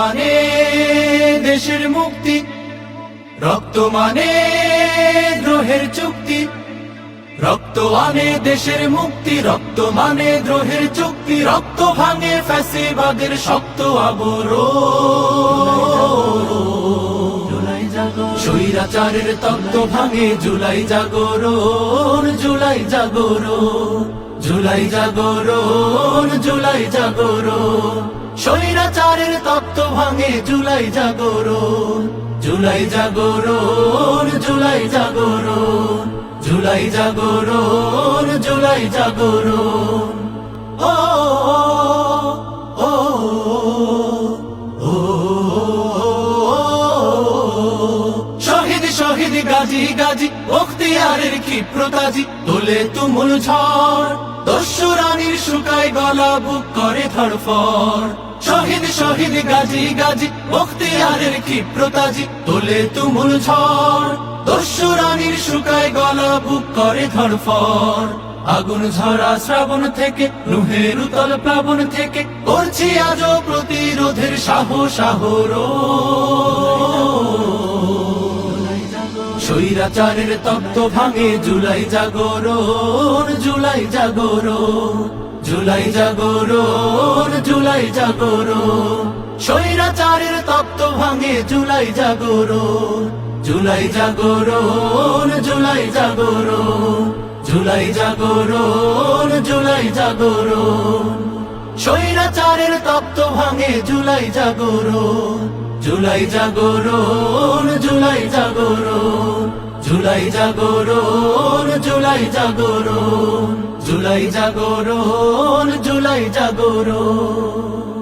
আনে দেশের মুক্তি, রক্ত মানে দ্রোহের চুক্তি। রক্ত আনে দেশের মুক্তি, রক্ত মানে দ্রোহের চুক্তি। রক্ত ভাঙে ফ্যাসিবাদের শক্ত আবরণ। স্বৈরাচারের তত্ত্ব ভাঙে জুলাই জাগরণ, জুলাই জাগরণ, জুলাই জাগরণ, জুলাই জাগরণ। স্বৈরাচারের তত্ত্ব ভাঙে জুলাই জাগরণ, জুলাই জাগরণ, জুলাই জাগরণ, জুলাই জাগরণ, জুলাই জাগরণ। ও ও ও শহীদ শহীদ গাজী গাজী বখতিয়ারের ক্ষিপ্রতাজি তোলে তুমুল ঝড়। দস্যু রানীর শুকায় গলা, বুক করে ধড়ফড়। শহীদ শহীদ গাজী গাজী বখতিয়ারের ক্ষিপ্রতাজি তোলে তুমুল ঝড়। দস্যু রানীর শুকায় গলা, বুক করে ধড়ফড়। আগুন ঝরা শ্রাবণ থেকে, নুহের উতল প্লাবন থেকে করছি আজও প্রতিরোধের সাহস আহরণ। স্বৈরাচারের তত্ত্ব ভাঙে জুলাই জাগরণ, জুলাই জাগরণ, জুলাই জাগরণ, জুলাই জাগরণ। স্বৈরাচারের তত্ত্ব ভাঙে জুলাই জাগরণ, জুলাই জাগরণ, জুলাই জাগরণ, জুলাই জাগরণ, জুলাই জাগরণ। স্বৈরাচারের তত্ত্ব ভাঙে জুলাই জাগরণ, জুলাই জাগরণ, জুলাই জাগরণ, জুলাই জাগরণ, জুলাই জাগরণ, জুলাই জাগরণ, জুলাই জাগরণ।